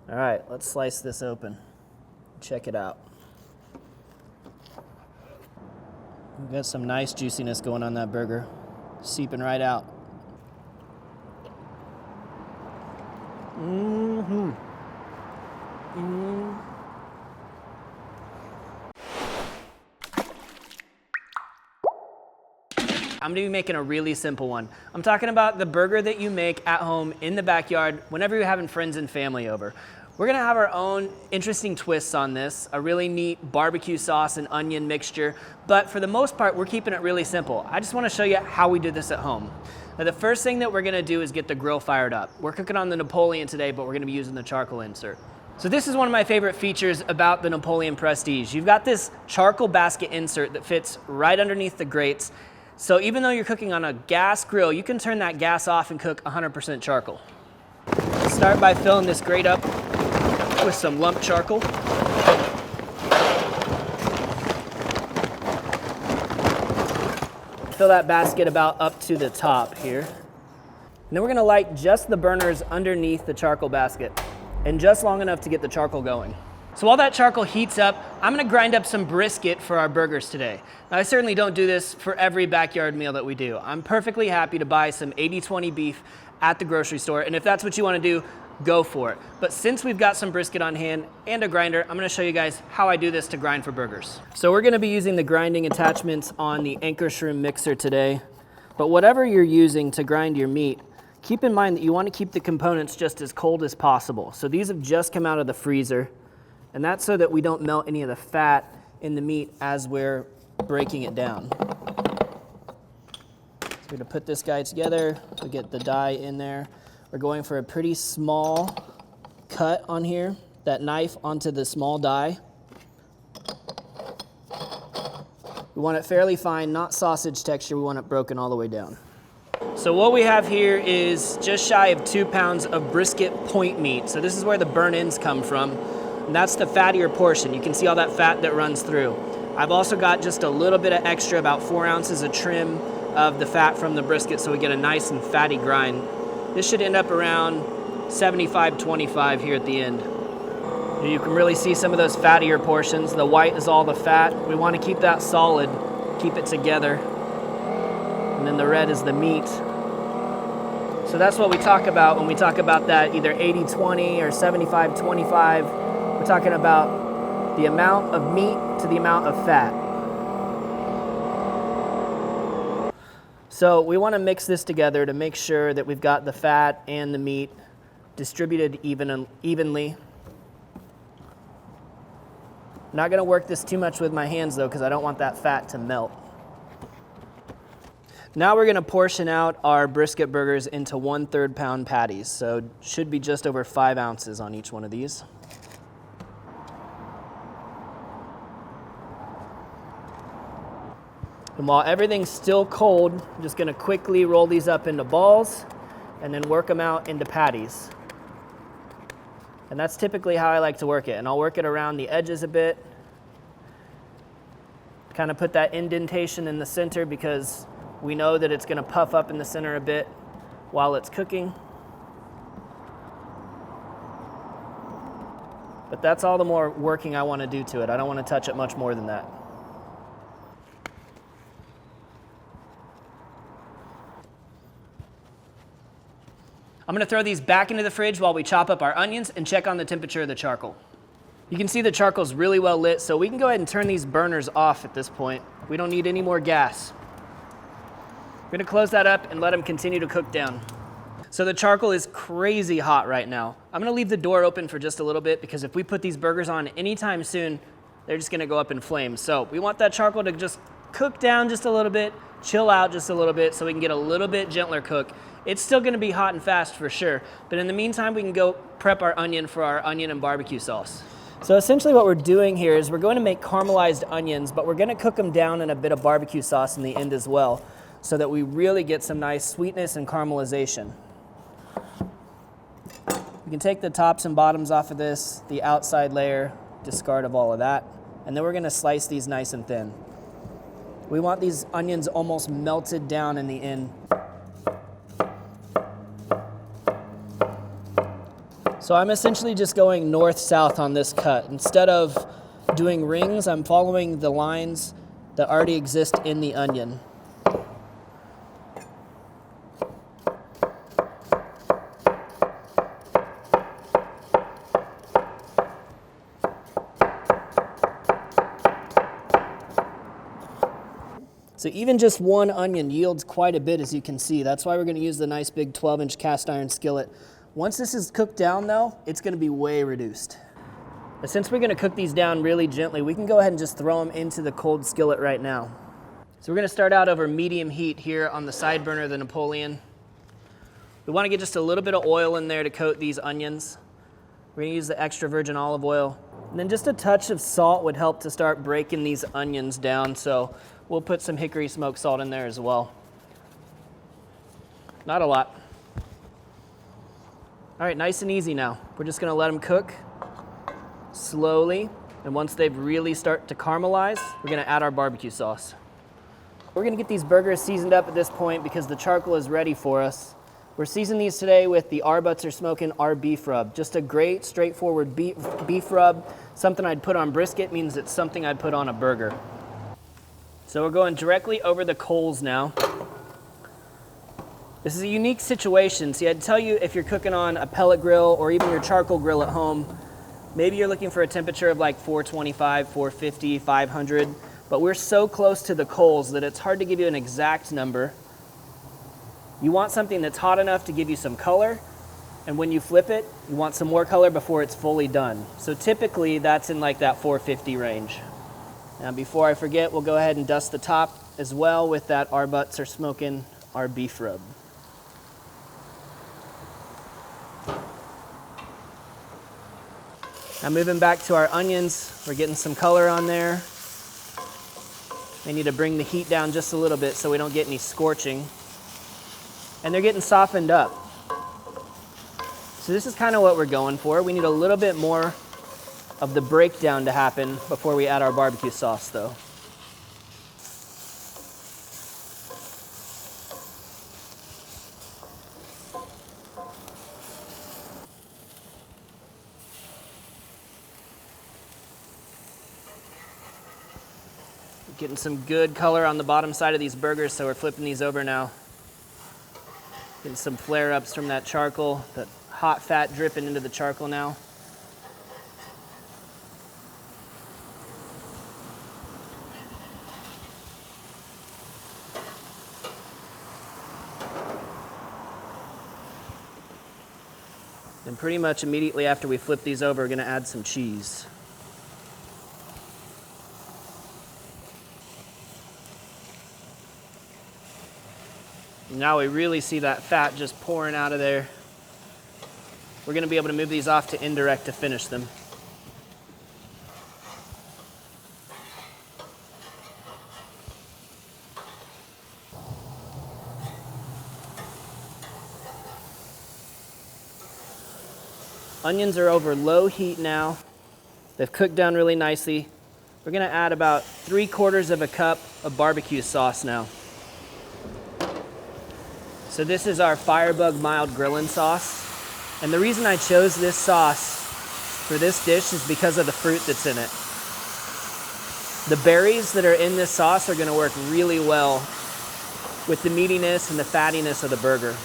All right, let's slice this open. Check it out. We've got some nice juiciness going on that burger, seeping right out. Mm-hmm. I'm gonna be making a really simple one. I'm talking about the burger that you make at home in the backyard whenever you're having friends and family over. We're gonna have our own interesting twists on this, a really neat barbecue sauce and onion mixture, but for the most part, we're keeping it really simple. I just wanna show you how we do this at home. Now, the first thing that we're gonna do is get the grill fired up. We're cooking on the Napoleon today, but we're gonna be using the charcoal insert. So this is one of my favorite features about the Napoleon Prestige. You've got this charcoal basket insert that fits right underneath the grates. So even though you're cooking on a gas grill, you can turn that gas off and cook 100% charcoal. Start by filling this grate up with some lump charcoal. Fill that basket about up to the top here. And then we're gonna light just the burners underneath the charcoal basket, and just long enough to get the charcoal going. So while that charcoal heats up, I'm gonna grind up some brisket for our burgers today. Now, I certainly don't do this for every backyard meal that we do. I'm perfectly happy to buy some 80/20 beef at the grocery store, and if that's what you wanna do, go for it. But since we've got some brisket on hand and a grinder, I'm gonna show you guys how I do this to grind for burgers. So we're gonna be using the grinding attachments on the Anchor Shroom mixer today, but whatever you're using to grind your meat, keep in mind that you wanna keep the components just as cold as possible. So these have just come out of the freezer, and that's so that we don't melt any of the fat in the meat as we're breaking it down. So we're gonna put this guy together, we get the die in there. We're going for a pretty small cut on here, that knife onto the small die. We want it fairly fine, not sausage texture, we want it broken all the way down. So what we have here is just shy of 2 pounds of brisket point meat. So this is where the burn ends come from. And that's the fattier portion. You can see all that fat that runs through. I've also got just a little bit of extra, about 4 ounces of trim of the fat from the brisket, so we get a nice and fatty grind. This should end up around 75-25 here at the end. You can really see some of those fattier portions. The white is all the fat. We want to keep that solid, keep it together. And then the red is the meat. So that's what we talk about when we talk about that either 80-20 or 75-25. We're talking about the amount of meat to the amount of fat. So we want to mix this together to make sure that we've got the fat and the meat distributed evenly. Not going to work this too much with my hands though, because I don't want that fat to melt. Now we're going to portion out our brisket burgers into 1/3 pound patties. So should be just over 5 ounces on each one of these. And while everything's still cold, I'm just gonna quickly roll these up into balls and then work them out into patties. And that's typically how I like to work it. And I'll work it around the edges a bit. Kind of put that indentation in the center because we know that it's gonna puff up in the center a bit while it's cooking. But that's all the more working I wanna do to it. I don't wanna touch it much more than that. I'm gonna throw these back into the fridge while we chop up our onions and check on the temperature of the charcoal. You can see the charcoal's really well lit, so we can go ahead and turn these burners off at this point. We don't need any more gas. We're gonna close that up and let them continue to cook down. So the charcoal is crazy hot right now. I'm gonna leave the door open for just a little bit because if we put these burgers on anytime soon, they're just gonna go up in flames. So we want that charcoal to just cook down just a little bit, chill out just a little bit so we can get a little bit gentler cook. It's still gonna be hot and fast for sure, but in the meantime, we can go prep our onion for our onion and barbecue sauce. So essentially what we're doing here is we're going to make caramelized onions, but we're gonna cook them down in a bit of barbecue sauce in the end as well, so that we really get some nice sweetness and caramelization. You can take the tops and bottoms off of this, the outside layer, discard of all of that, and then we're gonna slice these nice and thin. We want these onions almost melted down in the end. So So I'm essentially just going north-south on this cut. Instead of doing rings, I'm following the lines that already exist in the onion. So even just one onion yields quite a bit, as you can see. That's why we're gonna use the nice big 12-inch cast iron skillet. Once this is cooked down though, it's gonna be way reduced. But since we're gonna cook these down really gently, we can go ahead and just throw them into the cold skillet right now. So we're gonna start out over medium heat here on the side burner of the Napoleon. We wanna get just a little bit of oil in there to coat these onions. We're gonna use the extra virgin olive oil. And then just a touch of salt would help to start breaking these onions down. So we'll put some hickory smoked salt in there as well. Not a lot. All right, nice and easy now. We're just gonna let them cook slowly. And once they've really start to caramelize, we're gonna add our barbecue sauce. We're gonna get these burgers seasoned up at this point because the charcoal is ready for us. We're seasoning these today with the Our Butts Are Smoking our beef rub. Just a great, straightforward beef rub. Something I'd put on brisket means it's something I'd put on a burger. So we're going directly over the coals now. This is a unique situation. See, I'd tell you if you're cooking on a pellet grill or even your charcoal grill at home, maybe you're looking for a temperature of like 425, 450, 500, but we're so close to the coals that it's hard to give you an exact number. You want something that's hot enough to give you some color, and when you flip it, you want some more color before it's fully done. So typically that's in like that 450 range. Now before I forget, we'll go ahead and dust the top as well with that Our Butts Are Smoking our beef rub. Now moving back to our onions, we're getting some color on there. They need to bring the heat down just a little bit so we don't get any scorching. And they're getting softened up. So this is kind of what we're going for. We need a little bit more of the breakdown to happen before we add our barbecue sauce though. Getting some good color on the bottom side of these burgers, so we're flipping these over now. Getting some flare-ups from that charcoal, that hot fat dripping into the charcoal now. And pretty much immediately after we flip these over, we're gonna add some cheese. Now we really see that fat just pouring out of there. We're gonna be able to move these off to indirect to finish them. Onions are over low heat now. They've cooked down really nicely. We're gonna add about 3/4 of a cup of barbecue sauce now. So this is our Firebug Mild Grillin' Sauce. And the reason I chose this sauce for this dish is because of the fruit that's in it. The berries that are in this sauce are gonna work really well with the meatiness and the fattiness of the burger.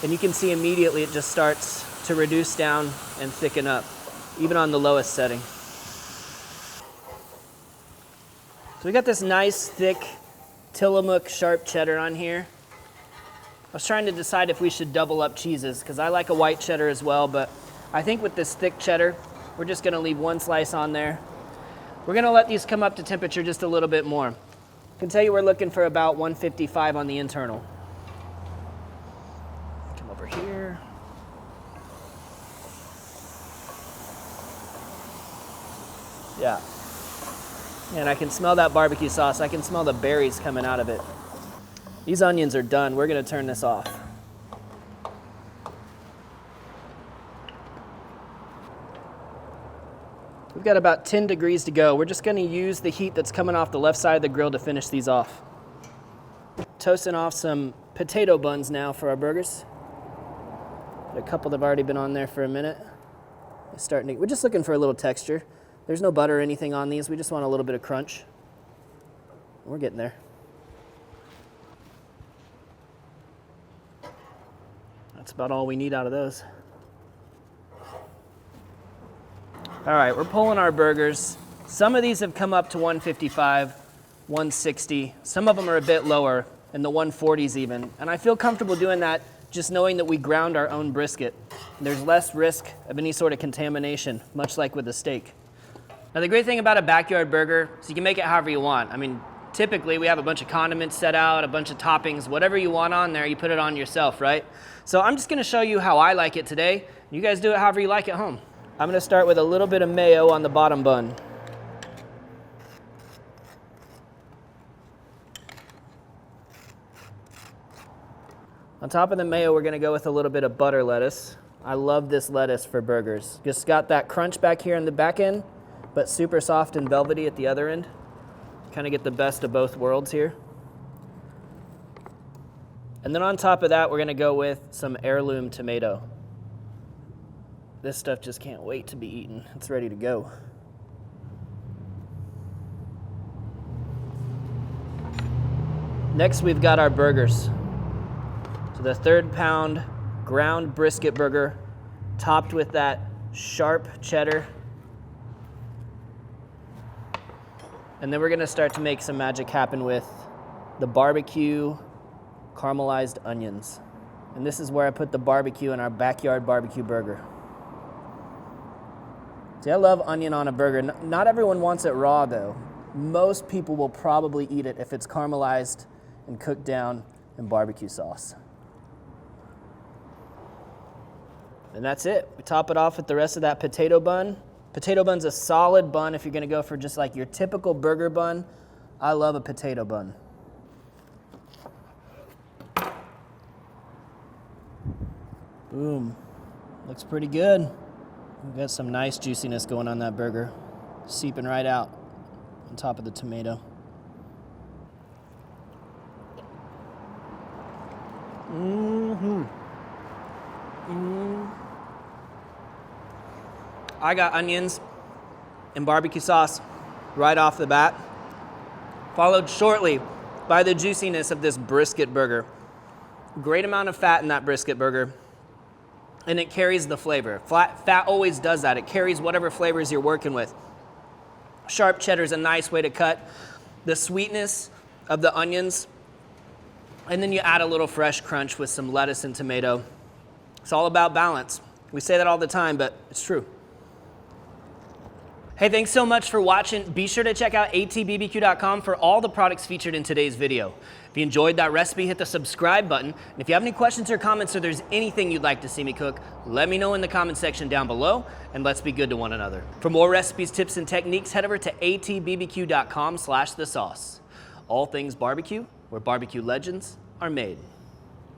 And you can see immediately it just starts to reduce down and thicken up, even on the lowest setting. So we got this nice thick Tillamook sharp cheddar on here. I was trying to decide if we should double up cheeses because I like a white cheddar as well, but I think with this thick cheddar, we're just gonna leave one slice on there. We're gonna let these come up to temperature just a little bit more. I can tell you we're looking for about 155 on the internal. Come over here. Yeah. And I can smell that barbecue sauce. I can smell the berries coming out of it. These onions are done. We're gonna turn this off. We've got about 10 degrees to go. We're just gonna use the heat that's coming off the left side of the grill to finish these off. Toasting off some potato buns now for our burgers. A couple that have already been on there for a minute. We're just looking for a little texture. There's no butter or anything on these. We just want a little bit of crunch. We're getting there. That's about all we need out of those. All right, we're pulling our burgers. Some of these have come up to 155, 160. Some of them are a bit lower, in the 140s even. And I feel comfortable doing that just knowing that we ground our own brisket. There's less risk of any sort of contamination, much like with a steak. Now the great thing about a backyard burger is you can make it however you want. I mean, typically we have a bunch of condiments set out, a bunch of toppings, whatever you want on there, you put it on yourself, right? So I'm just gonna show you how I like it today. You guys do it however you like at home. I'm gonna start with a little bit of mayo on the bottom bun. On top of the mayo, we're gonna go with a little bit of butter lettuce. I love this lettuce for burgers. Just got that crunch back here in the back end, but super soft and velvety at the other end. Kind of get the best of both worlds here. And then on top of that, we're gonna go with some heirloom tomato. This stuff just can't wait to be eaten. It's ready to go. Next, we've got our burgers. So the 3rd pound ground brisket burger, topped with that sharp cheddar. And then we're gonna start to make some magic happen with the barbecue caramelized onions. And this is where I put the barbecue in our backyard barbecue burger. See, I love onion on a burger. Not everyone wants it raw though. Most people will probably eat it if it's caramelized and cooked down in barbecue sauce. And that's it. We top it off with the rest of that potato bun. Potato bun's a solid bun if you're gonna go for just like your typical burger bun. I love a potato bun. Boom. Looks pretty good. We've got some nice juiciness going on that burger. Seeping right out on top of the tomato. I got onions and barbecue sauce right off the bat, followed shortly by the juiciness of this brisket burger. Great amount of fat in that brisket burger, and it carries the flavor. Fat always does that. It carries whatever flavors you're working with. Sharp cheddar is a nice way to cut the sweetness of the onions, and then you add a little fresh crunch with some lettuce and tomato. It's all about balance. We say that all the time, but it's true. Hey, thanks so much for watching. Be sure to check out atbbq.com for all the products featured in today's video. If you enjoyed that recipe, hit the subscribe button. And if you have any questions or comments or there's anything you'd like to see me cook, let me know in the comment section down below, and let's be good to one another. For more recipes, tips, and techniques, head over to atbbq.com/thesauce. All things barbecue, where barbecue legends are made.